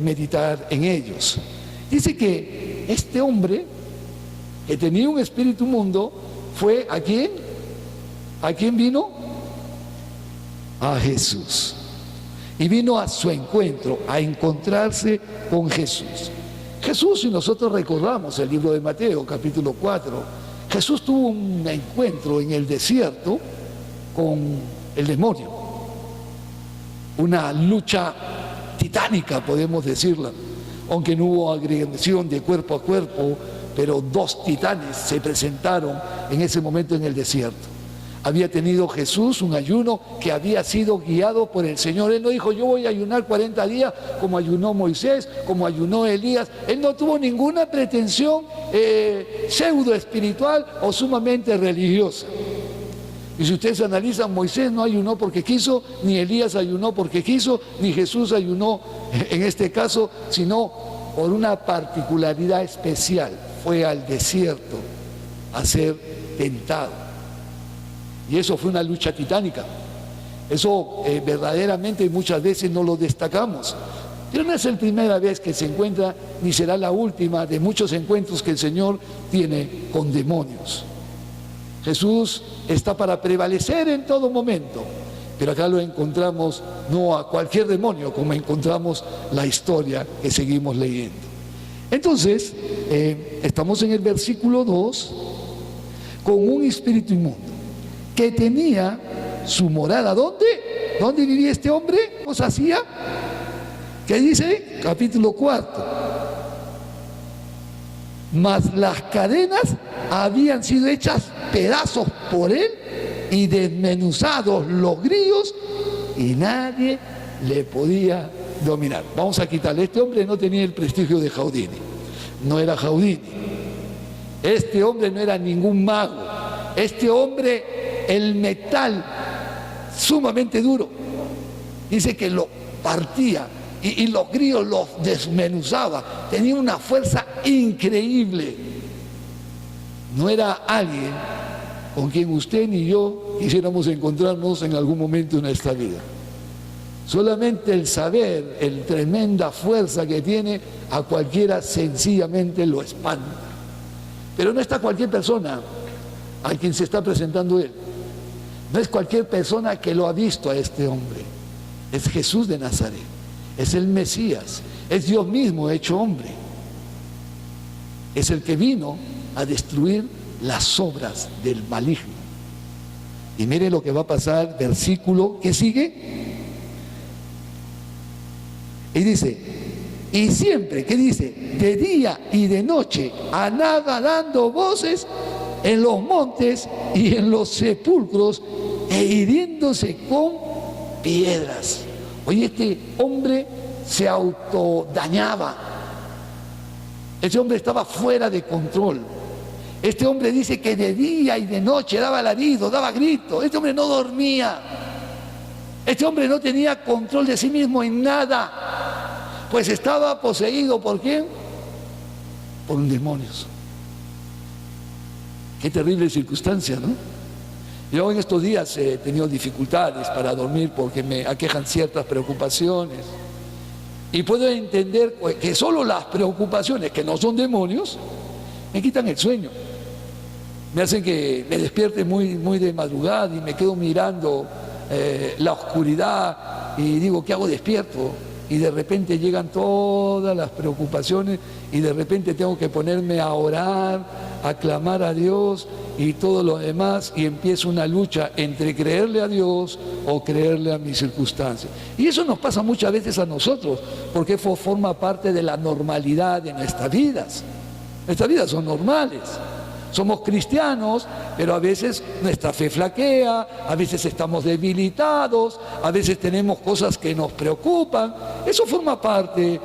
meditar en ellos. Dice que este hombre que tenía un espíritu inmundo fue ¿a quién? ¿A quién vino? A Jesús. Y vino a su encuentro, a encontrarse con Jesús. Jesús, si nosotros recordamos el libro de Mateo, capítulo 4, Jesús tuvo un encuentro en el desierto con el demonio. Una lucha titánica, podemos decirla, aunque no hubo agresión de cuerpo a cuerpo, pero dos titanes se presentaron en ese momento en el desierto. Había tenido Jesús un ayuno que había sido guiado por el Señor. Él no dijo, yo voy a ayunar 40 días como ayunó Moisés, como ayunó Elías. Él no tuvo ninguna pretensión pseudo espiritual o sumamente religiosa. Y si ustedes analizan, Moisés no ayunó porque quiso, ni Elías ayunó porque quiso, ni Jesús ayunó en este caso, sino por una particularidad especial. Fue al desierto a ser tentado. Y eso fue una lucha titánica. Eso verdaderamente muchas veces no lo destacamos. Pero no es la primera vez que se encuentra, ni será la última de muchos encuentros que el Señor tiene con demonios. Jesús está para prevalecer en todo momento, pero acá lo encontramos no a cualquier demonio, como encontramos la historia que seguimos leyendo. Entonces, estamos en el versículo 2, con un espíritu inmundo, que tenía su morada, ¿dónde? ¿Dónde vivía este hombre? ¿Cómo se hacía? ¿Qué dice? Capítulo 4. Mas las cadenas habían sido hechas pedazos por él y desmenuzados los grillos y nadie le podía dominar. Vamos a quitarle. Este hombre no tenía el prestigio de Houdini. No era Houdini. Este hombre no era ningún mago. Este hombre, el metal sumamente duro, dice que lo partía y los grillos los desmenuzaba. Tenía una fuerza increíble. No era alguien con quien usted ni yo quisiéramos encontrarnos en algún momento en esta vida. Solamente el saber, el tremenda fuerza que tiene, a cualquiera sencillamente lo espanta. Pero no está cualquier persona a quien se está presentando él. No es cualquier persona que lo ha visto a este hombre. Es Jesús de Nazaret. Es el Mesías. Es Dios mismo hecho hombre. Es el que vino a destruir las obras del maligno. Y mire lo que va a pasar, versículo que sigue. Y dice, y siempre, ¿qué dice? De día y de noche andaba dando voces en los montes y en los sepulcros e hiriéndose con piedras. Oye, este hombre se autodañaba. Este hombre estaba fuera de control. Este hombre dice que de día y de noche daba alarido, daba gritos. Este hombre no dormía. Este hombre no tenía control de sí mismo en nada. Pues estaba poseído ¿por quién? Por un demonio. Qué terrible circunstancia, ¿no? Yo en estos días he tenido dificultades para dormir porque me aquejan ciertas preocupaciones. Y puedo entender que solo las preocupaciones, que no son demonios, me quitan el sueño. Me hacen que me despierte muy de madrugada y me quedo mirando la oscuridad y digo, ¿qué hago despierto? Y de repente llegan todas las preocupaciones y de repente tengo que ponerme a orar, a clamar a Dios y todo lo demás, y empieza una lucha entre creerle a Dios o creerle a mis circunstancias. Y eso nos pasa muchas veces a nosotros, porque forma parte de la normalidad de nuestras vidas. Nuestras vidas son normales. Somos cristianos, pero a veces nuestra fe flaquea, a veces estamos debilitados, a veces tenemos cosas que nos preocupan. Eso forma parte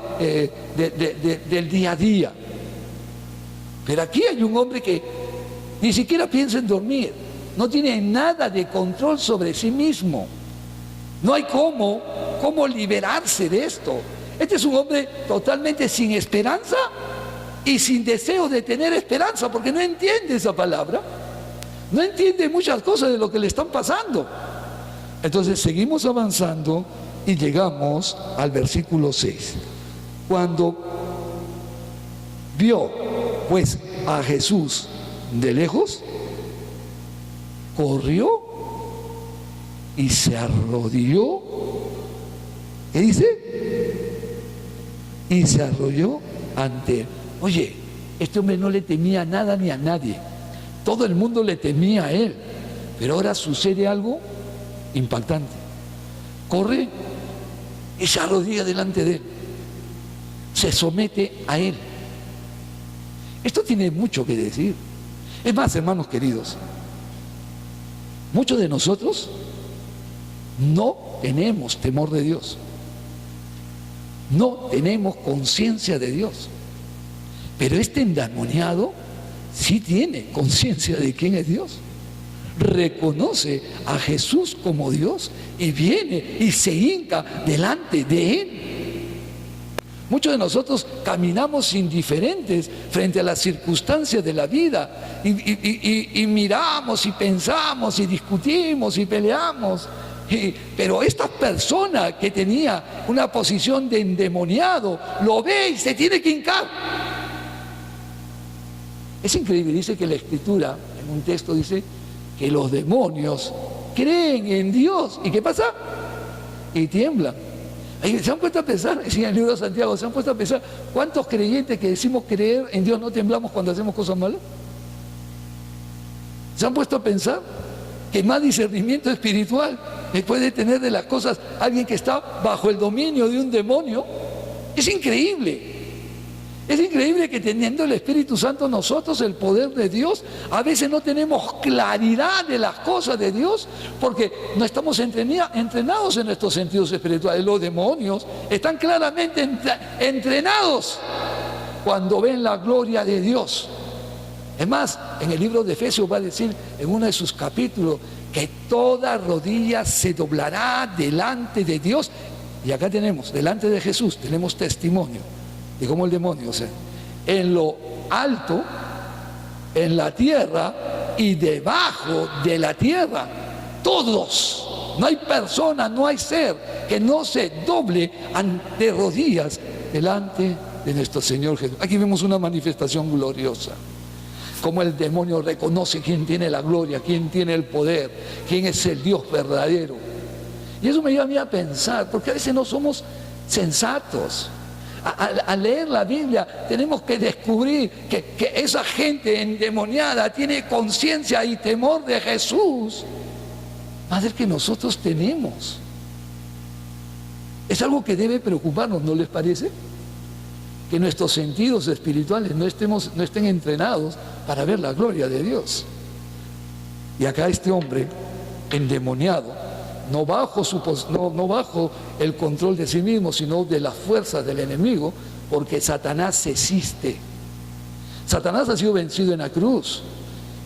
del día a día. Pero aquí hay un hombre que ni siquiera piensa en dormir, no tiene nada de control sobre sí mismo. No hay cómo liberarse de esto. Este es un hombre totalmente sin esperanza y sin deseo de tener esperanza, porque no entiende esa palabra, no entiende muchas cosas de lo que le están pasando. Entonces seguimos avanzando y llegamos al versículo 6. Cuando vio pues a Jesús de lejos, corrió y se arrodilló. ¿Qué dice? Y se arrodilló ante él. Oye, este hombre no le temía a nada ni a nadie. Todo el mundo le temía a él. Pero ahora sucede algo impactante. Corre y se arrodilla delante de él. Se somete a él. Esto tiene mucho que decir. Es más, hermanos queridos, muchos de nosotros no tenemos temor de Dios. No tenemos conciencia de Dios. Pero este endemoniado sí tiene conciencia de quién es Dios. Reconoce a Jesús como Dios y viene y se hinca delante de él. Muchos de nosotros caminamos indiferentes frente a las circunstancias de la vida y miramos y pensamos y discutimos y peleamos. Pero esta persona que tenía una posición de endemoniado lo ve y se tiene que hincar. Es increíble, dice que la Escritura, en un texto dice que los demonios creen en Dios. ¿Y qué pasa? Y tiemblan. ¿Se han puesto a pensar? En el libro de Santiago, ¿se han puesto a pensar cuántos creyentes que decimos creer en Dios no temblamos cuando hacemos cosas malas? ¿Se han puesto a pensar que más discernimiento espiritual puede tener de las cosas alguien que está bajo el dominio de un demonio? Es increíble. Es increíble que teniendo el Espíritu Santo nosotros, el poder de Dios, a veces no tenemos claridad de las cosas de Dios porque no estamos entrenados en nuestros sentidos espirituales. Los demonios están claramente entrenados cuando ven la gloria de Dios. Es más, en el libro de Efesios va a decir en uno de sus capítulos que toda rodilla se doblará delante de Dios. Y acá tenemos, delante de Jesús, tenemos testimonio de cómo el demonio, o sea, en lo alto, en la tierra y debajo de la tierra, todos, no hay persona, no hay ser que no se doble ante rodillas delante de nuestro Señor Jesús. Aquí vemos una manifestación gloriosa, como el demonio reconoce quién tiene la gloria, quién tiene el poder, quién es el Dios verdadero. Y eso me lleva a mí a pensar, porque a veces no somos sensatos. Al leer la Biblia tenemos que descubrir que esa gente endemoniada tiene conciencia y temor de Jesús más del que nosotros tenemos. Es algo que debe preocuparnos, ¿no les parece? Que nuestros sentidos espirituales no estén entrenados para ver la gloria de Dios. Y acá este hombre endemoniado, no bajo el control de sí mismo, sino de las fuerzas del enemigo, porque Satanás existe. Satanás ha sido vencido en la cruz,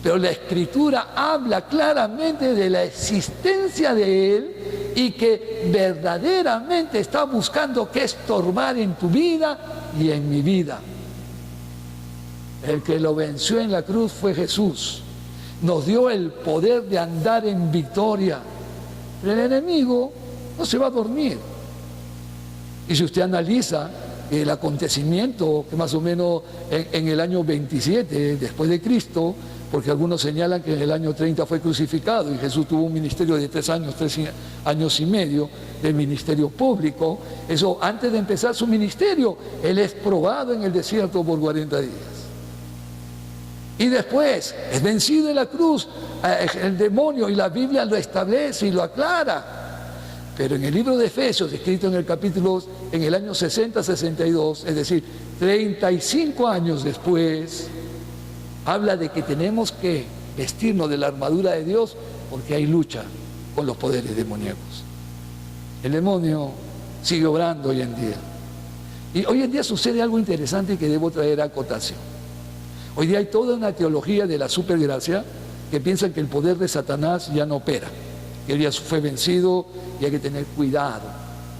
pero la Escritura habla claramente de la existencia de él y que verdaderamente está buscando qué estorbar en tu vida y en mi vida. El que lo venció en la cruz fue Jesús. Nos dio el poder de andar en victoria. Pero el enemigo no se va a dormir. Y si usted analiza el acontecimiento que más o menos en el año 27 después de Cristo, porque algunos señalan que en el año 30 fue crucificado y Jesús tuvo un ministerio de 3 años y medio de ministerio público. Eso, antes de empezar su ministerio, él es probado en el desierto por 40 días. Y después es vencido en la cruz el demonio, y la Biblia lo establece y lo aclara. Pero en el libro de Efesios, escrito en el capítulo, en el año 60-62, es decir, 35 años después, habla de que tenemos que vestirnos de la armadura de Dios porque hay lucha con los poderes demoníacos. El demonio sigue obrando hoy en día. Y hoy en día sucede algo interesante que debo traer a acotación. Hoy día hay toda una teología de la supergracia que piensa que el poder de Satanás ya no opera, que él ya fue vencido y hay que tener cuidado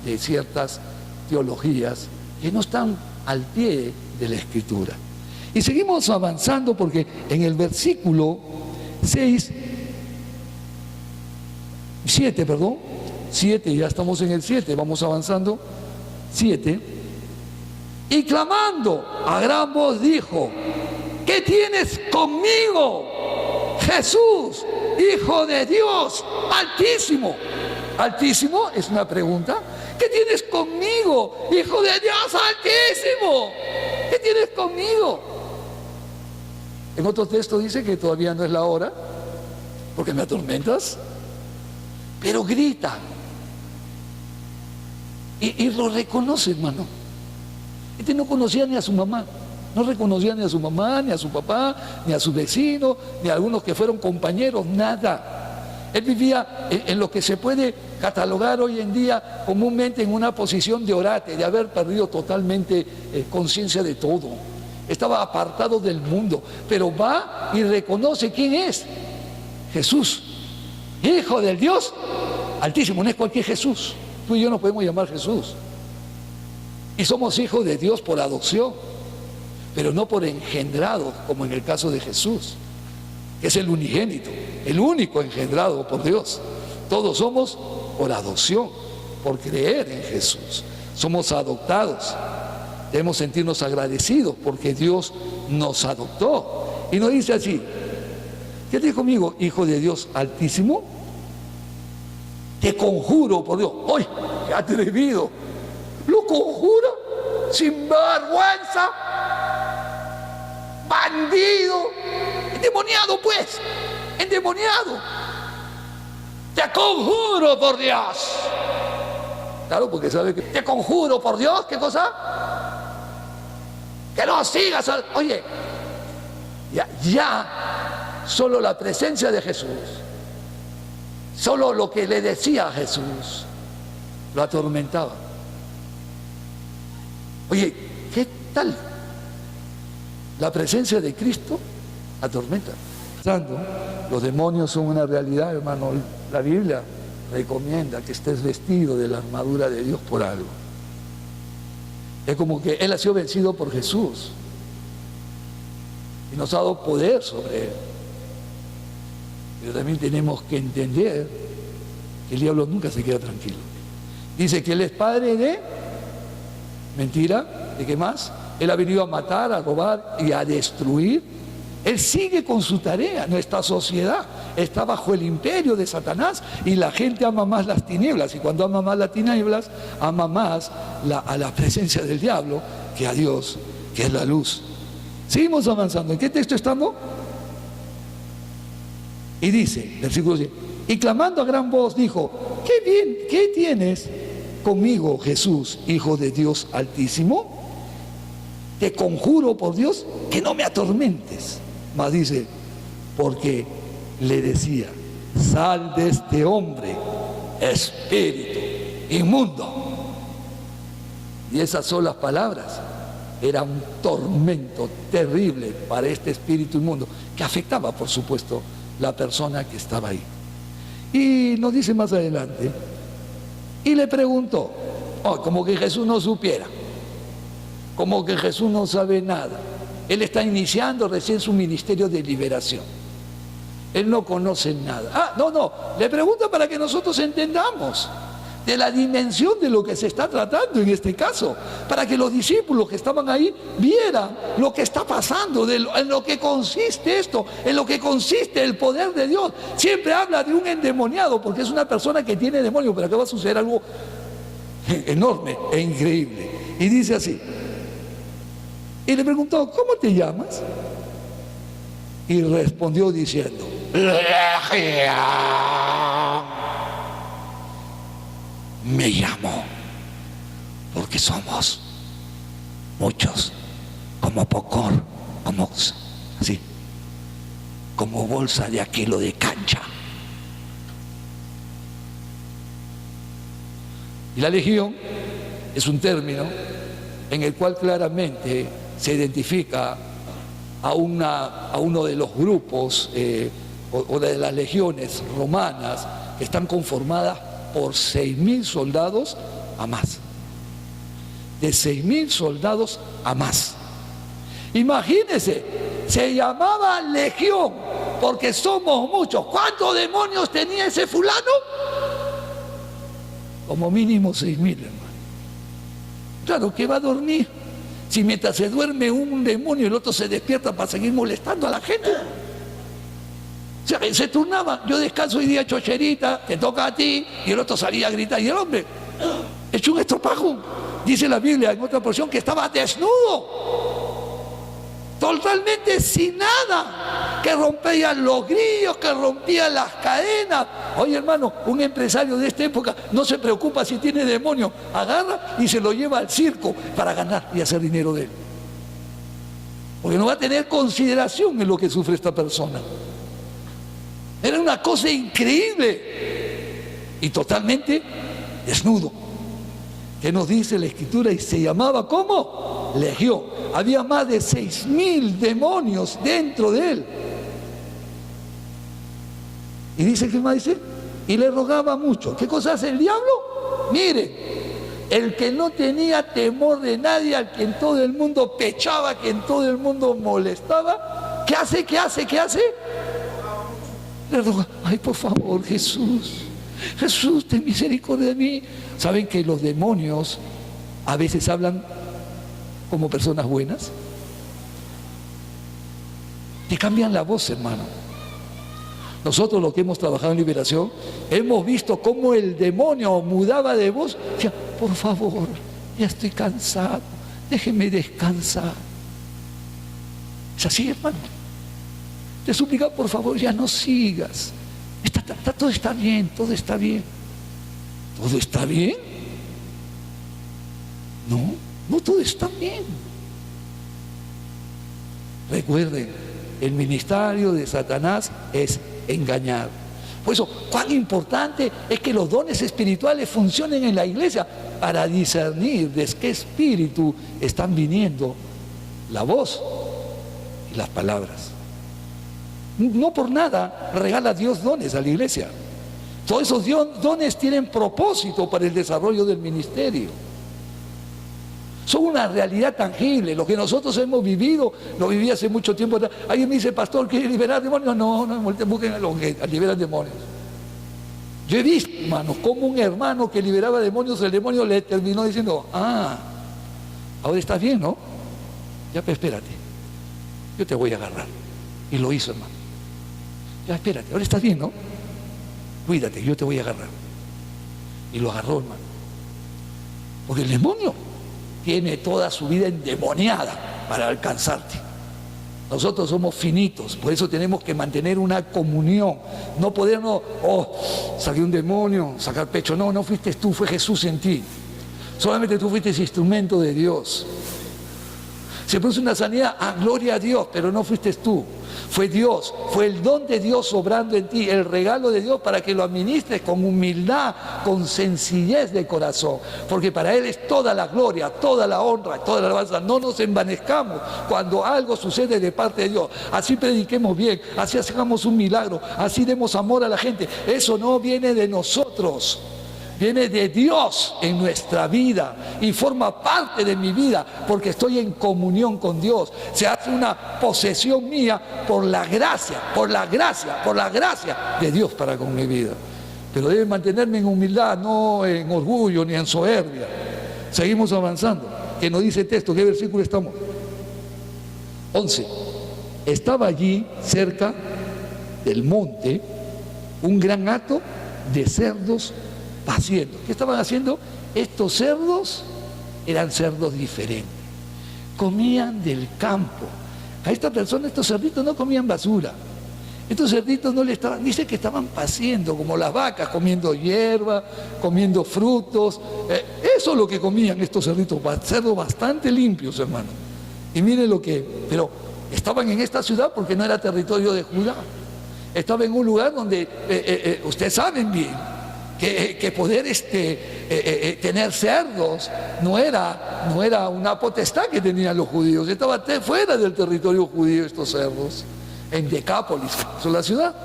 de ciertas teologías que no están al pie de la Escritura. Y seguimos avanzando porque en el versículo 7, 7, ya estamos en el 7, vamos avanzando. 7. Y clamando a gran voz dijo: ¿qué tienes conmigo, Jesús, Hijo de Dios Altísimo? Altísimo es una pregunta. ¿Qué tienes conmigo, Hijo de Dios Altísimo? ¿Qué tienes conmigo? En otro texto dice que todavía no es la hora, porque me atormentas, pero grita. Y lo reconoce, hermano. Este no conocía ni a su mamá, no reconocía ni a su mamá, ni a su papá, ni a su vecino, ni a algunos que fueron compañeros, nada. Él vivía en lo que se puede catalogar hoy en día comúnmente en una posición de orate, de haber perdido totalmente conciencia de todo. Estaba apartado del mundo, pero va y reconoce quién es: Jesús, Hijo del Dios Altísimo. No es cualquier Jesús. Tú y yo nos podemos llamar Jesús. Y somos hijos de Dios por adopción, pero no por engendrados, como en el caso de Jesús, que es el unigénito, el único engendrado por Dios. Todos somos por adopción, por creer en Jesús. Somos adoptados. Debemos sentirnos agradecidos porque Dios nos adoptó. Y nos dice así: ¿qué dice conmigo, Hijo de Dios Altísimo? Te conjuro por Dios. ¡Ay, qué atrevido! Lo conjura, sin vergüenza, bandido, endemoniado, pues, endemoniado. Te conjuro por Dios. Claro, porque sabe que te conjuro por Dios. ¿Qué cosa? Que no sigas. Oye, ya solo la presencia de Jesús, solo lo que le decía a Jesús, lo atormentaba. Oye, ¿qué tal? La presencia de Cristo atormenta. Los demonios son una realidad, hermano. La Biblia recomienda que estés vestido de la armadura de Dios por algo. Es como que Él ha sido vencido por Jesús y nos ha dado poder sobre Él. Pero también tenemos que entender que el diablo nunca se queda tranquilo. Dice que Él es padre de mentira. ¿De qué más? Él ha venido a matar, a robar y a destruir. Él sigue con su tarea. Nuestra sociedad está bajo el imperio de Satanás y la gente ama más las tinieblas. Y cuando ama más las tinieblas, ama más a la presencia del diablo que a Dios, que es la luz. Seguimos avanzando. ¿En qué texto estamos? Y dice, versículo 7, y clamando a gran voz dijo: ¿qué bien, qué tienes conmigo, Jesús, Hijo de Dios Altísimo? Te conjuro por Dios que no me atormentes. Mas dice, porque le decía: sal de este hombre, espíritu inmundo. Y esas solas palabras eran un tormento terrible para este espíritu inmundo, que afectaba, por supuesto, la persona que estaba ahí. Y nos dice más adelante, y le preguntó, como que Jesús no supiera, como que Jesús no sabe nada. Él está iniciando recién su ministerio de liberación. Él no conoce nada. No, le pregunta para que nosotros entendamos de la dimensión de lo que se está tratando en este caso, para que los discípulos que estaban ahí vieran lo que está pasando, en lo que consiste esto, en lo que consiste el poder de Dios. Siempre habla de un endemoniado porque es una persona que tiene demonio, pero acá va a suceder algo enorme e increíble. Y dice así, y le preguntó: ¿cómo te llamas? Y respondió diciendo: Legión. Me llamo porque somos muchos, como pocor, como así, como bolsa de aquilo de cancha. Y la legión es un término en el cual claramente se identifica a uno de los grupos o de las legiones romanas que están conformadas por 6.000 soldados a más. De 6.000 soldados a más. Imagínense, se llamaba legión porque somos muchos. ¿Cuántos demonios tenía ese fulano? como mínimo 6.000, hermano. Claro, que va a dormir. Si mientras se duerme un demonio, el otro se despierta para seguir molestando a la gente. O sea, se turnaba. Yo descanso hoy día, chocherita, te toca a ti, y el otro salía a gritar. Y el hombre, hecho un estropajo. Dice la Biblia en otra porción que estaba desnudo, totalmente sin nada, que rompía los grillos, que rompía las cadenas. Oye, hermano, un empresario de esta época no se preocupa si tiene demonio, agarra y se lo lleva al circo para ganar y hacer dinero de él, porque no va a tener consideración en lo que sufre esta persona. Era una cosa increíble y totalmente desnudo. ¿Qué nos dice la Escritura? Y se llamaba, ¿cómo? Legión. Había más de 6.000 demonios dentro de él. Y dice, ¿qué más dice? Y le rogaba mucho. ¿Qué cosa hace el diablo? Mire, el que no tenía temor de nadie, al que en todo el mundo pechaba, que en todo el mundo molestaba, ¿qué hace? ¿Qué hace? ¿Qué hace? Le roga, ay, por favor, Jesús, Jesús, ten misericordia de mí. ¿Saben que los demonios a veces hablan como personas buenas? Te cambian la voz, hermano. Nosotros, los que hemos trabajado en liberación, hemos visto cómo el demonio mudaba de voz. Decía, por favor, ya estoy cansado, déjeme descansar. Es así, hermano. Te suplica, por favor, ya no sigas. Todo está bien, todo está bien. ¿Todo está bien? No, no todo está bien. Recuerden, el ministerio de Satanás es engañar. Por eso, cuán importante es que los dones espirituales funcionen en la iglesia para discernir de qué espíritu están viniendo la voz y las palabras. No por nada regala Dios dones a la iglesia. Todos esos dones tienen propósito para el desarrollo del ministerio. Son una realidad tangible. Lo que nosotros hemos vivido, lo viví hace mucho tiempo atrás. Alguien me dice, pastor, ¿quiere liberar demonios? No, busquen a los que liberan demonios. Yo he visto, hermanos, como un hermano que liberaba demonios, el demonio le terminó diciendo, ahora estás bien, ¿no? Ya, pero espérate, yo te voy a agarrar. Y lo hizo, hermano. Ya, espérate, ahora estás bien, ¿no? Cuídate, yo te voy a agarrar. Y lo agarró, hermano. Porque el demonio tiene toda su vida endemoniada para alcanzarte. Nosotros somos finitos, por eso tenemos que mantener una comunión. No podernos, saqué un demonio, sacar pecho. No, no fuiste tú, fue Jesús en ti. Solamente tú fuiste ese instrumento de Dios. Se produce una sanidad, gloria a Dios, pero no fuiste tú. Fue Dios, fue el don de Dios obrando en ti, el regalo de Dios para que lo administres con humildad, con sencillez de corazón, porque para Él es toda la gloria, toda la honra, toda la alabanza. No nos envanezcamos cuando algo sucede de parte de Dios. Así prediquemos bien, así hagamos un milagro, así demos amor a la gente. Eso no viene de nosotros. Viene de Dios en nuestra vida y forma parte de mi vida porque estoy en comunión con Dios. Se hace una posesión mía por la gracia de Dios para con mi vida. Pero debe mantenerme en humildad, no en orgullo ni en soberbia. Seguimos avanzando. ¿Qué nos dice el texto? ¿Qué versículo estamos? 11. Estaba allí cerca del monte un gran hato de cerdos haciendo. ¿Qué estaban haciendo? Estos cerdos eran cerdos diferentes. Comían del campo. A esta persona, estos cerditos no comían basura. Estos cerditos no le estaban, dice que estaban paciendo como las vacas, comiendo hierba, comiendo frutos. Eso es lo que comían estos cerditos, cerdos bastante limpios, hermano. Y miren pero estaban en esta ciudad porque no era territorio de Judá. Estaba en un lugar donde, ustedes saben bien, que poder tener cerdos no era una potestad que tenían los judíos. Estaban fuera del territorio judío estos cerdos, en Decápolis, eso es la ciudad.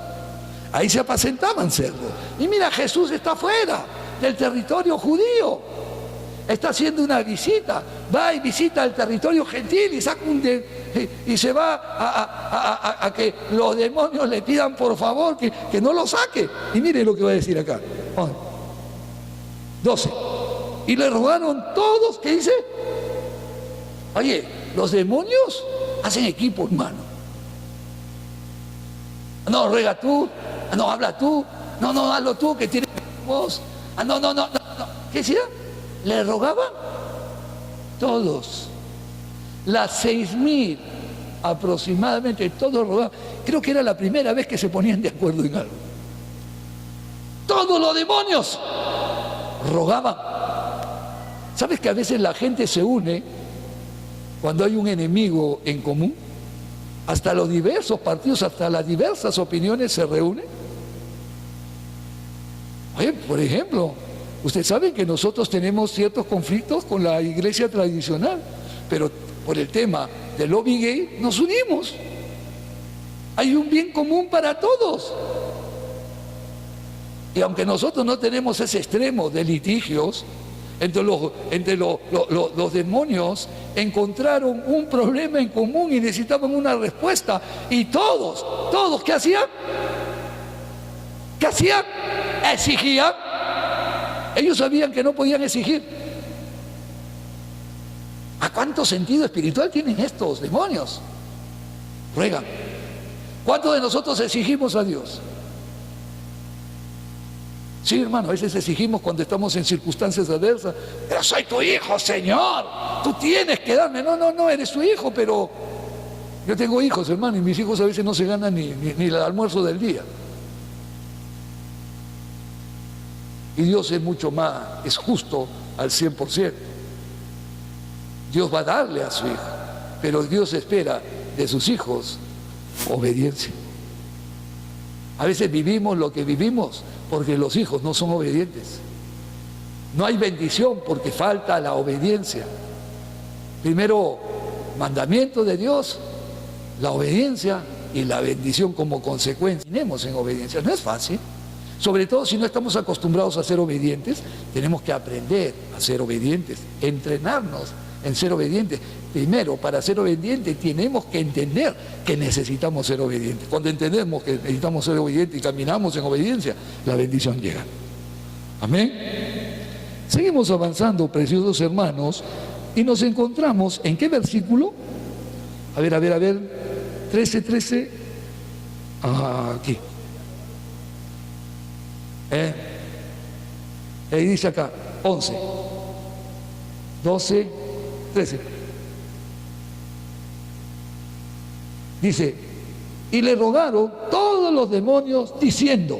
Ahí se apacentaban cerdos. Y mira, Jesús está fuera del territorio judío. Está haciendo una visita, va y visita el territorio gentil y saca y se va a que los demonios le pidan por favor que no lo saque. Y mire lo que va a decir acá. 12. Y le rogaron todos, ¿qué dice? Oye, los demonios hacen equipo, hermano. No, ruega tú, no, habla tú, no, hazlo tú, que tienes voz. No. ¿Qué decía? Le rogaban todos. Las 6.000 aproximadamente, todos rogaban. Creo que era la primera vez que se ponían de acuerdo en algo. Todos los demonios rogaban. ¿Sabes que a veces la gente se une cuando hay un enemigo en común? Hasta los diversos partidos, hasta las diversas opiniones se reúnen. Oye, por ejemplo, ustedes saben que nosotros tenemos ciertos conflictos con la iglesia tradicional, pero por el tema del lobby gay nos unimos. Hay un bien común para todos. Y aunque nosotros no tenemos ese extremo de litigios, entre los demonios encontraron un problema en común y necesitaban una respuesta. Y todos, ¿qué hacían? ¿Qué hacían? Exigían. Ellos sabían que no podían exigir. ¿A cuánto sentido espiritual tienen estos demonios? Ruegan. ¿Cuántos de nosotros exigimos a Dios? Sí, hermano, a veces exigimos cuando estamos en circunstancias adversas. Pero soy tu hijo, Señor. Tú tienes que darme. No, eres tu hijo, pero yo tengo hijos, hermano, y mis hijos a veces no se ganan ni el almuerzo del día. Y Dios es mucho más, es justo al 100%. Dios va a darle a su hijo, pero Dios espera de sus hijos obediencia. A veces vivimos lo que vivimos porque los hijos no son obedientes. No hay bendición porque falta la obediencia. Primero, mandamiento de Dios, la obediencia y la bendición como consecuencia. Tenemos en obediencia, no es fácil. Sobre todo si no estamos acostumbrados a ser obedientes, tenemos que aprender a ser obedientes, entrenarnos en ser obedientes. Primero, para ser obedientes tenemos que entender que necesitamos ser obedientes. Cuando entendemos que necesitamos ser obedientes y caminamos en obediencia, la bendición llega. Amén. Seguimos avanzando, preciosos hermanos, y nos encontramos, ¿en qué versículo? A ver, 13. Aquí. Ahí dice acá, 11, 12, 13. Dice, y le rogaron todos los demonios diciendo,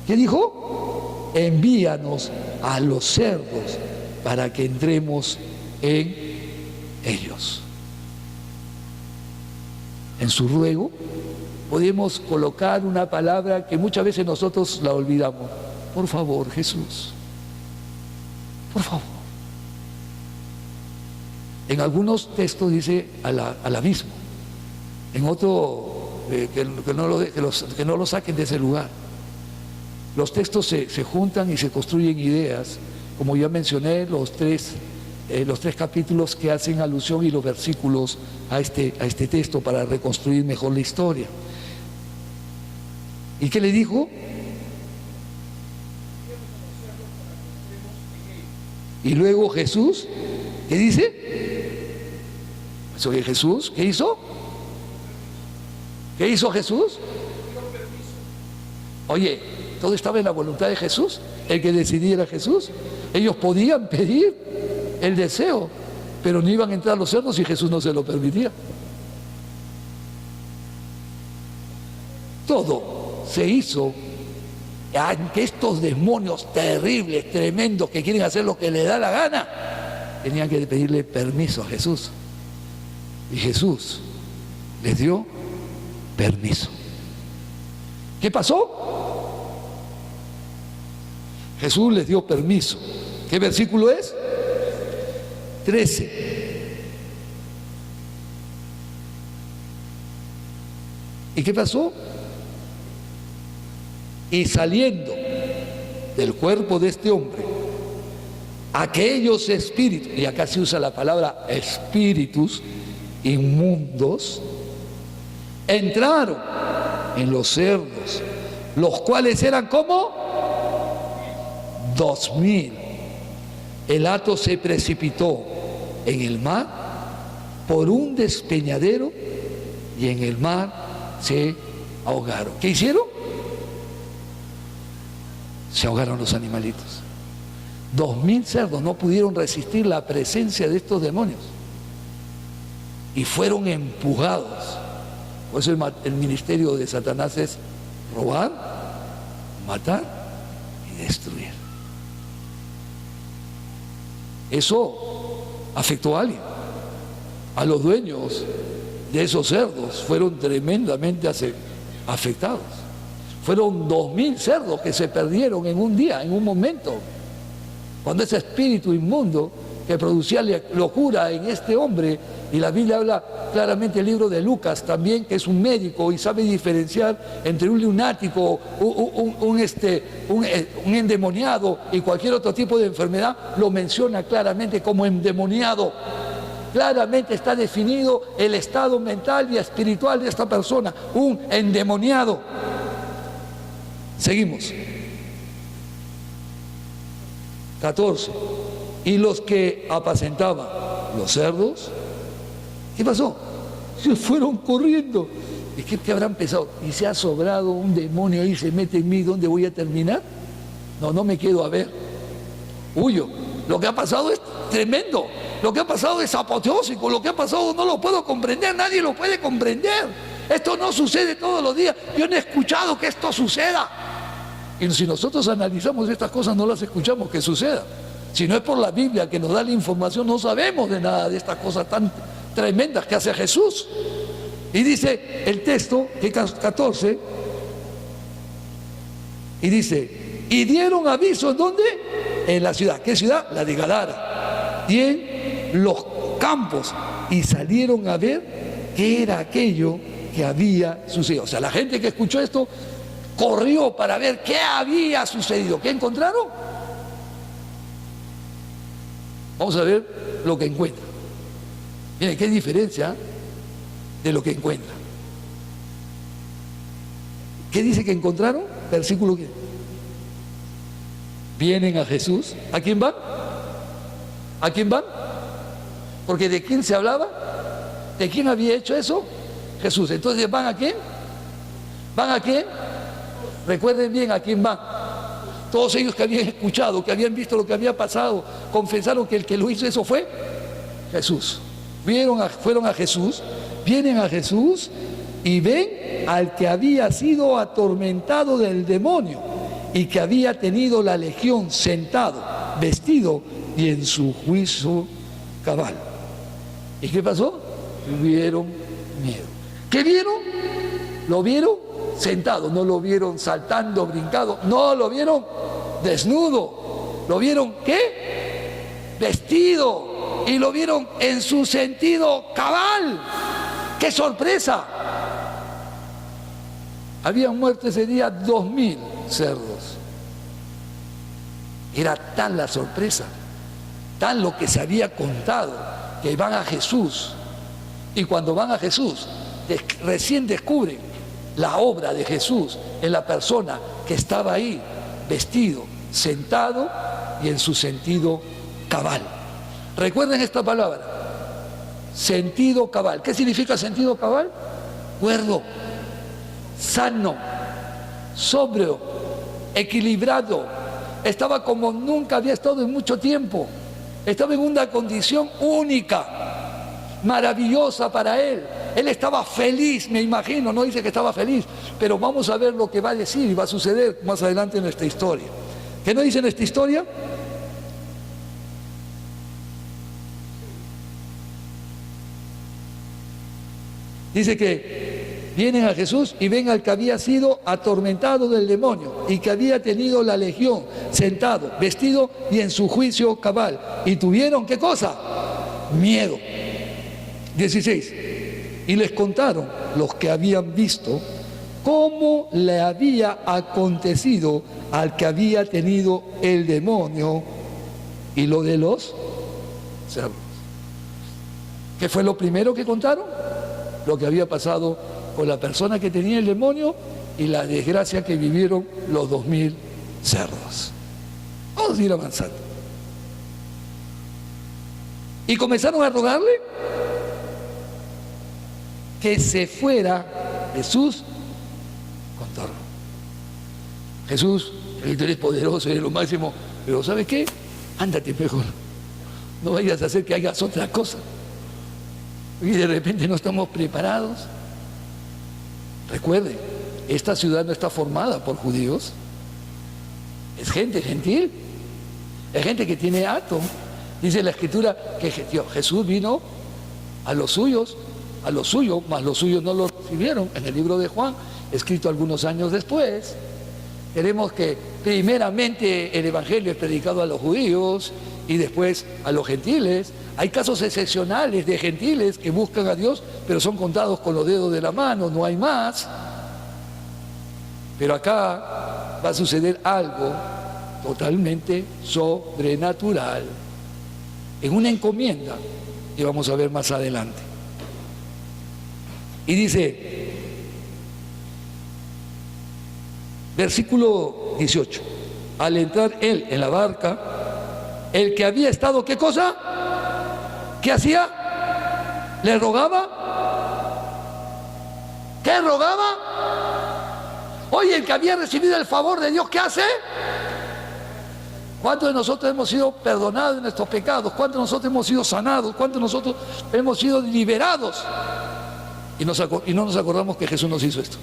¿qué dijo? Envíanos a los cerdos para que entremos en ellos. En su ruego podemos colocar una palabra que muchas veces nosotros la olvidamos. Por favor, Jesús, por favor. En algunos textos dice al abismo, en otro que no lo saquen de ese lugar. Los textos se juntan y se construyen ideas, como ya mencioné, los tres capítulos que hacen alusión y los versículos a este texto para reconstruir mejor la historia. ¿Y qué le dijo? Y luego Jesús, ¿qué dice? Sobre Jesús, ¿qué hizo? ¿Qué hizo Jesús? Oye, todo estaba en la voluntad de Jesús, el que decidiera Jesús. Ellos podían pedir el deseo, pero no iban a entrar los cerdos y Jesús no se lo permitía. Todo se hizo, aunque estos demonios terribles, tremendos, que quieren hacer lo que les da la gana, tenían que pedirle permiso a Jesús. Y Jesús les dio permiso. ¿Qué pasó? Jesús les dio permiso. ¿Qué versículo es? 13. ¿Y qué pasó? Y saliendo del cuerpo de este hombre, aquellos espíritus, y acá se usa la palabra espíritus inmundos, entraron en los cerdos, los cuales eran como 2000. El hato se precipitó en el mar por un despeñadero y en el mar se ahogaron. ¿Qué hicieron? Se ahogaron los animalitos. 2000 cerdos no pudieron resistir la presencia de estos demonios y fueron empujados. Por eso el ministerio de Satanás es robar, matar y destruir. Eso afectó a alguien. A los dueños de esos cerdos fueron tremendamente afectados. Fueron 2000 cerdos que se perdieron en un día, en un momento. Cuando ese espíritu inmundo que producía locura en este hombre, y la Biblia habla claramente, el libro de Lucas también, que es un médico y sabe diferenciar entre un lunático, un endemoniado y cualquier otro tipo de enfermedad, lo menciona claramente como endemoniado. Claramente está definido el estado mental y espiritual de esta persona, un endemoniado. Seguimos. 14. Y los que apacentaban los cerdos, ¿qué pasó? Se fueron corriendo. ¿Y qué habrán pensado? ¿Y se ha sobrado un demonio ahí, se mete en mí, dónde voy a terminar? No me quedo a ver. Huyo. Lo que ha pasado es tremendo. Lo que ha pasado es apoteósico. Lo que ha pasado no lo puedo comprender. Nadie lo puede comprender. Esto no sucede todos los días. Yo no he escuchado que esto suceda. Y si nosotros analizamos estas cosas, no las escuchamos que suceda. Si no es por la Biblia que nos da la información, no sabemos de nada de estas cosas tan tremendas que hace Jesús. Y dice el texto, que 14, y dice, y dieron aviso, ¿dónde? En la ciudad. ¿Qué ciudad? La de Gadara. Y en los campos. Y salieron a ver qué era aquello que había sucedido. O sea, la gente que escuchó esto corrió para ver qué había sucedido. ¿Qué encontraron? Vamos a ver lo que encuentran. Miren, qué diferencia de lo que encuentran. ¿Qué dice que encontraron? Versículo 15. Vienen a Jesús. ¿A quién van? ¿A quién van? Porque ¿de quién se hablaba? ¿De quién había hecho eso? Jesús. Entonces, ¿van a quién? ¿Van a quién? Recuerden bien a quién van. Todos ellos que habían escuchado, que habían visto lo que había pasado, confesaron que el que lo hizo eso fue Jesús. Fueron a Jesús, vienen a Jesús y ven al que había sido atormentado del demonio y que había tenido la legión sentado, vestido y en su juicio cabal. ¿Y qué pasó? Tuvieron miedo. ¿Qué vieron? ¿Lo vieron? Sentado, no lo vieron saltando, brincando, no lo vieron desnudo, lo vieron ¿qué? Vestido, y lo vieron en su sentido cabal. ¡Qué sorpresa! Habían muerto ese día 2000 cerdos. Era tan la sorpresa, tan lo que se había contado, que van a Jesús, y cuando van a Jesús recién descubren la obra de Jesús en la persona que estaba ahí, vestido, sentado y en su sentido cabal. Recuerden esta palabra, sentido cabal. ¿Qué significa sentido cabal? Cuerdo, sano, sobrio, equilibrado. Estaba como nunca había estado en mucho tiempo. Estaba en una condición única, maravillosa para él. Él estaba feliz, me imagino, no dice que estaba feliz, pero vamos a ver lo que va a decir y va a suceder más adelante en esta historia. ¿Qué no dice en esta historia? Dice que vienen a Jesús y ven al que había sido atormentado del demonio y que había tenido la legión, sentado, vestido y en su juicio cabal. ¿Y tuvieron qué cosa? Miedo. 16. Y les contaron los que habían visto cómo le había acontecido al que había tenido el demonio y lo de los cerdos. ¿Qué fue lo primero que contaron? Lo que había pasado con la persona que tenía el demonio y la desgracia que vivieron los 2000 cerdos. Vamos a ir avanzando. Y comenzaron a rogarle que se fuera Jesús con todo. Jesús, tú eres poderoso, eres lo máximo, pero ¿sabes qué? Ándate mejor. No vayas a hacer que hagas otra cosa. Y de repente no estamos preparados. Recuerde, esta ciudad no está formada por judíos. Es gente gentil. Es gente que tiene acto. Dice la Escritura que Jesús vino a los suyos, mas los suyos no lo recibieron. En el libro de Juan, escrito algunos años después. Queremos que primeramente el Evangelio es predicado a los judíos y después a los gentiles. Hay casos excepcionales de gentiles que buscan a Dios, pero son contados con los dedos de la mano, no hay más. Pero acá va a suceder algo totalmente sobrenatural, en una encomienda que vamos a ver más adelante. Y dice, versículo 18, al entrar él en la barca, el que había estado, ¿qué cosa? ¿Qué hacía? ¿Le rogaba? ¿Qué rogaba? Oye, el que había recibido el favor de Dios, ¿qué hace? ¿Cuántos de nosotros hemos sido perdonados de nuestros pecados? ¿Cuántos de nosotros hemos sido sanados? ¿Cuántos de nosotros hemos sido liberados? Y no nos acordamos que Jesús nos hizo esto.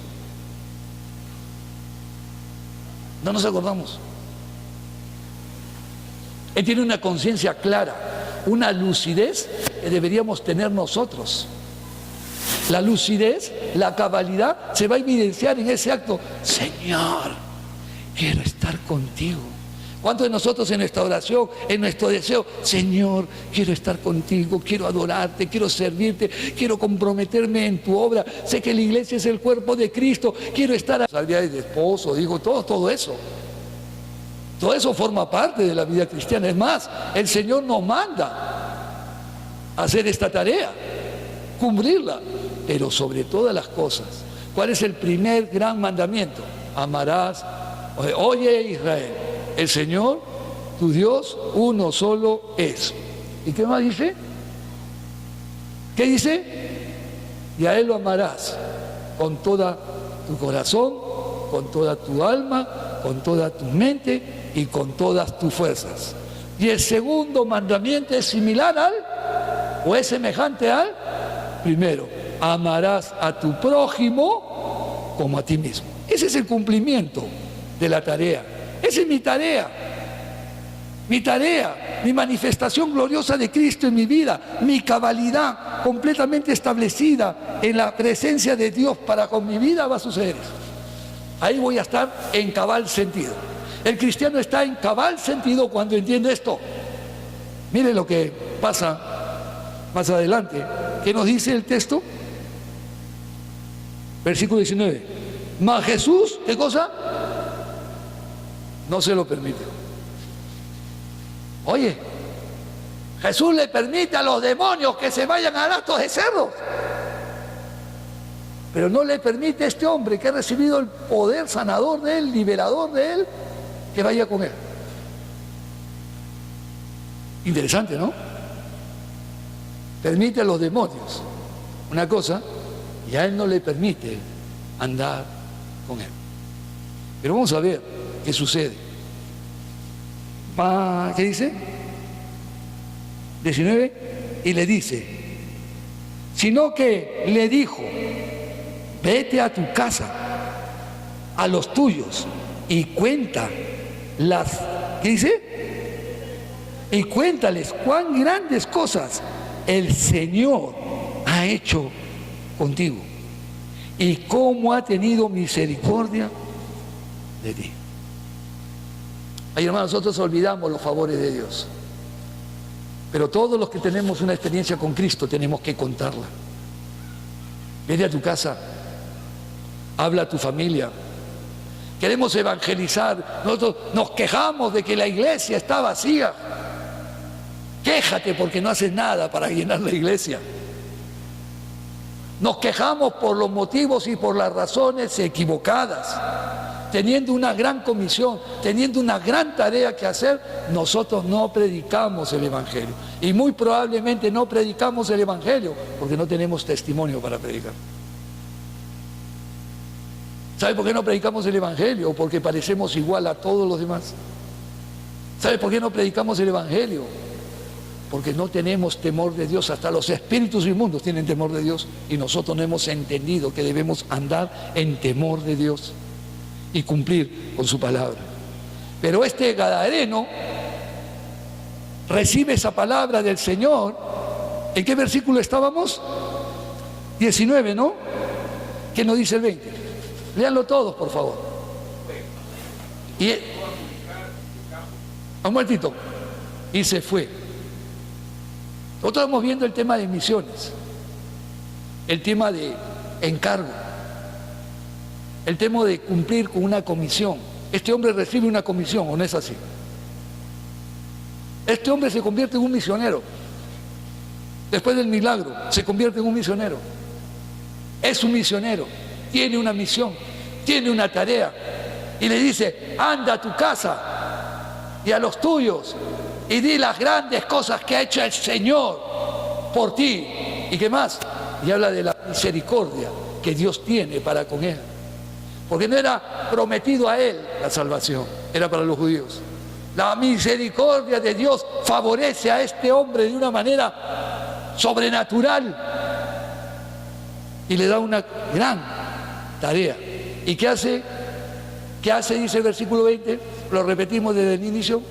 No nos acordamos. Él tiene una conciencia clara, una lucidez que deberíamos tener nosotros. La lucidez, la cabalidad se va a evidenciar en ese acto. Señor, quiero estar contigo. ¿Cuántos de nosotros en nuestra oración, en nuestro deseo, Señor, quiero estar contigo, quiero adorarte, quiero servirte, quiero comprometerme en tu obra, sé que la iglesia es el cuerpo de Cristo, quiero estar a responsabilidades de esposo, digo, todo eso. Todo eso forma parte de la vida cristiana. Es más, el Señor nos manda a hacer esta tarea, cumplirla, pero sobre todas las cosas. ¿Cuál es el primer gran mandamiento? Amarás, oye Israel, el Señor, tu Dios, uno solo es. ¿Y qué más dice? ¿Qué dice? Y a Él lo amarás con toda tu corazón, con toda tu alma, con toda tu mente y con todas tus fuerzas. Y el segundo mandamiento es similar al, o es semejante al primero. Amarás a tu prójimo como a ti mismo. Ese es el cumplimiento de la tarea. Esa es mi tarea, mi manifestación gloriosa de Cristo en mi vida, mi cabalidad completamente establecida en la presencia de Dios para con mi vida va a suceder eso. Ahí voy a estar en cabal sentido. El cristiano está en cabal sentido cuando entiende esto. Mire lo que pasa más adelante. ¿Qué nos dice el texto? Versículo 19. Mas Jesús, ¿qué cosa? No se lo permite. Oye, Jesús le permite a los demonios que se vayan al acto de cerdos, pero no le permite a este hombre que ha recibido el poder sanador de él, liberador de él, que vaya con él. Interesante, ¿no? Permite a los demonios una cosa y a él no le permite andar con él. Pero vamos a ver qué sucede. ¿Qué dice? 19. Y le dice, sino que le dijo, vete a tu casa, a los tuyos, y cuenta las, ¿qué dice? Y cuéntales cuán grandes cosas el Señor ha hecho contigo y cómo ha tenido misericordia de ti. Ay, hermanos, nosotros olvidamos los favores de Dios, pero todos los que tenemos una experiencia con Cristo tenemos que contarla. Vete a tu casa, habla a tu familia. Queremos evangelizar. Nosotros nos quejamos de que la iglesia está vacía. Quéjate porque no haces nada para llenar la iglesia. Nos quejamos por los motivos y por las razones equivocadas. teniendo una gran comisión, teniendo una gran tarea que hacer, nosotros no predicamos el Evangelio. Y muy probablemente no predicamos el Evangelio porque no tenemos testimonio para predicar. ¿Sabe por qué no predicamos el Evangelio? Porque parecemos igual a todos los demás. ¿Sabe por qué no predicamos el Evangelio? Porque no tenemos temor de Dios. Hasta los espíritus inmundos tienen temor de Dios y nosotros no hemos entendido que debemos andar en temor de Dios y cumplir con su palabra. Pero este gadareno recibe esa palabra del Señor. ¿En qué versículo estábamos? 19, ¿no? ¿Qué nos dice el 20? Léanlo todos, por favor. Y un momentito. Y se fue. Nosotros estamos viendo el tema de misiones, el tema de encargo, el tema de cumplir con una comisión. Este hombre recibe una comisión, ¿o no es así? Este hombre se convierte en un misionero. Después del milagro, se convierte en un misionero. Es un misionero, tiene una misión, tiene una tarea. Y le dice, anda a tu casa y a los tuyos y di las grandes cosas que ha hecho el Señor por ti. ¿Y qué más? Y habla de la misericordia que Dios tiene para con él. Porque no era prometido a él la salvación, era para los judíos. La misericordia de Dios favorece a este hombre de una manera sobrenatural y le da una gran tarea. ¿Y qué hace? ¿Qué hace? Dice el versículo 20, lo repetimos desde el inicio.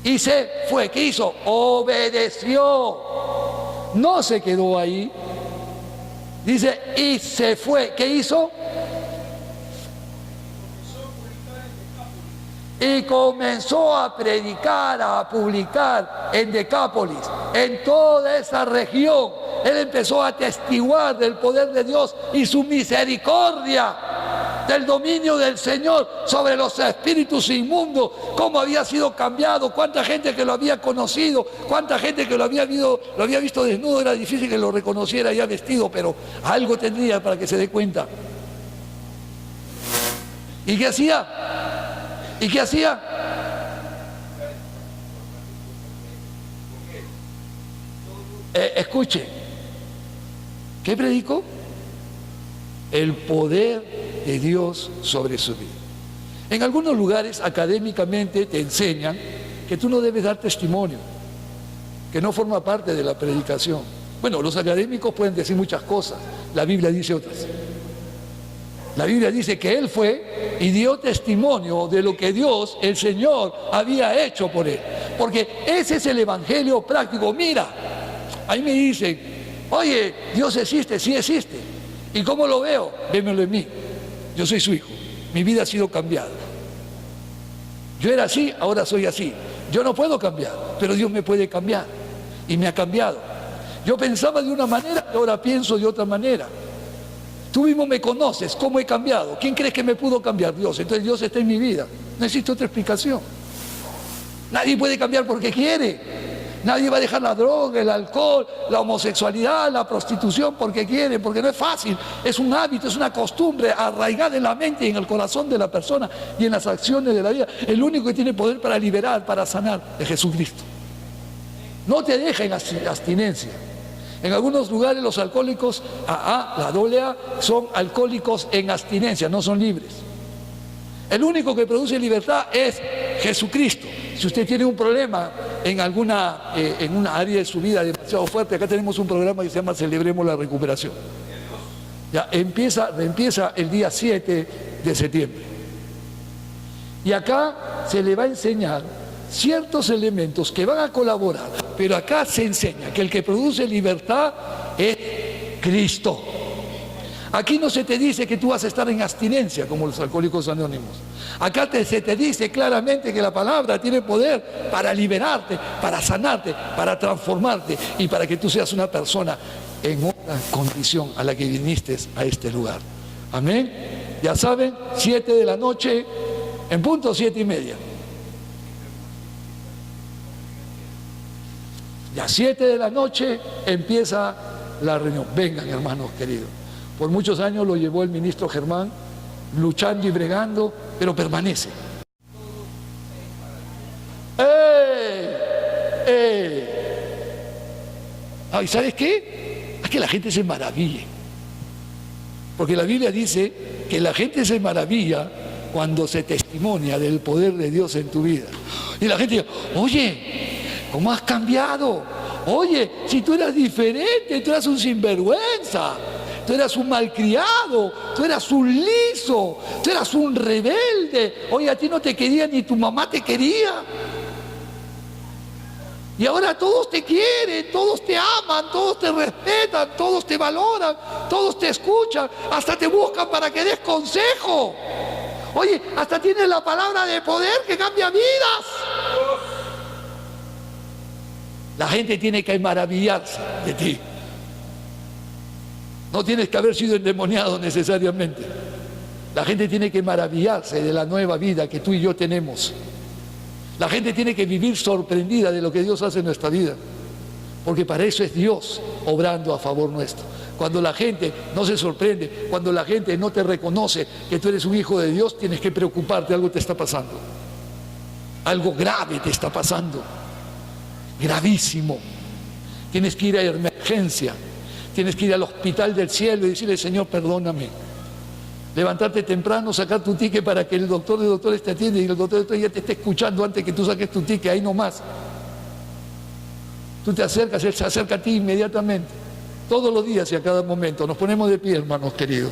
Y se fue. ¿Qué hizo? Obedeció. No se quedó ahí. Dice, y se fue. ¿Qué hizo? Y comenzó a predicar, a publicar en Decápolis, en toda esa región. Él empezó a atestiguar del poder de Dios y su misericordia, del dominio del Señor sobre los espíritus inmundos, cómo había sido cambiado, cuánta gente que lo había conocido, cuánta gente que lo había visto desnudo. Era difícil que lo reconociera ya vestido, pero algo tendría para que se dé cuenta. ¿Y qué hacía? ¿Y qué hacía? Escuche, ¿qué predicó? El poder de Dios sobre su vida. En algunos lugares académicamente te enseñan que tú no debes dar testimonio, que no forma parte de la predicación. Bueno, los académicos pueden decir muchas cosas, la Biblia dice otras. La Biblia dice que él fue y dio testimonio de lo que Dios, el Señor, había hecho por él. Porque ese es el evangelio práctico. Mira, ahí me dicen, oye, Dios existe, sí existe. ¿Y cómo lo veo? Vémelo en mí. Yo soy su hijo. Mi vida ha sido cambiada. Yo era así, ahora soy así. Yo no puedo cambiar, pero Dios me puede cambiar. Y me ha cambiado. Yo pensaba de una manera y ahora pienso de otra manera. Tú mismo me conoces, ¿cómo he cambiado? ¿Quién crees que me pudo cambiar? Dios. Entonces Dios está en mi vida. No existe otra explicación. Nadie puede cambiar porque quiere. Nadie va a dejar la droga, el alcohol, la homosexualidad, la prostitución porque quiere, porque no es fácil. Es un hábito, es una costumbre arraigada en la mente y en el corazón de la persona y en las acciones de la vida. El único que tiene poder para liberar, para sanar, es Jesucristo. No te dejen abstinencia. En algunos lugares los alcohólicos AA, la AA, son alcohólicos en abstinencia, no son libres. El único que produce libertad es Jesucristo. Si usted tiene un problema en una área de su vida demasiado fuerte, acá tenemos un programa que se llama Celebremos la Recuperación. Ya empieza el día 7 de septiembre. Y acá se le va a enseñar ciertos elementos que van a colaborar, pero acá se enseña que el que produce libertad es Cristo. Aquí no se te dice que tú vas a estar en abstinencia como los alcohólicos anónimos. Acá se te dice claramente que la palabra tiene poder para liberarte, para sanarte, para transformarte y para que tú seas una persona en otra condición a la que viniste a este lugar. Amén. Ya saben, 7 de la noche, en punto 7:30. Ya 7 de la noche empieza la reunión. Vengan, hermanos queridos. Por muchos años lo llevó el ministro Germán luchando y bregando, pero permanece. ¡Eh! ¡Eh! ¿Y sabes qué? Es que la gente se maraville. Porque la Biblia dice que la gente se maravilla cuando se testimonia del poder de Dios en tu vida. Y la gente dice, oye, ¿cómo has cambiado? Oye, si tú eras diferente, tú eras un sinvergüenza, tú eras un malcriado, tú eras un liso, tú eras un rebelde. Oye, a ti no te quería ni tu mamá te quería. Y ahora todos te quieren, todos te aman, todos te respetan, todos te valoran, todos te escuchan, hasta te buscan para que des consejo. Oye, hasta tienes la palabra de poder que cambia vidas. La gente tiene que maravillarse de ti. No tienes que haber sido endemoniado necesariamente. La gente tiene que maravillarse de la nueva vida que tú y yo tenemos. La gente tiene que vivir sorprendida de lo que Dios hace en nuestra vida, porque para eso es Dios obrando a favor nuestro. Cuando la gente no se sorprende, cuando la gente no te reconoce que tú eres un hijo de Dios, tienes que preocuparte, algo te está pasando. Algo grave te está pasando, gravísimo. Tienes que ir a emergencia, tienes que ir al hospital del cielo y decirle, Señor, perdóname. Levantarte temprano, sacar tu ticket para que el doctor de doctores te atienda y el doctor de doctores ya te esté escuchando antes que tú saques tu ticket, ahí nomás. Tú te acercas, él se acerca a ti inmediatamente, todos los días y a cada momento. Nos ponemos de pie, hermanos queridos.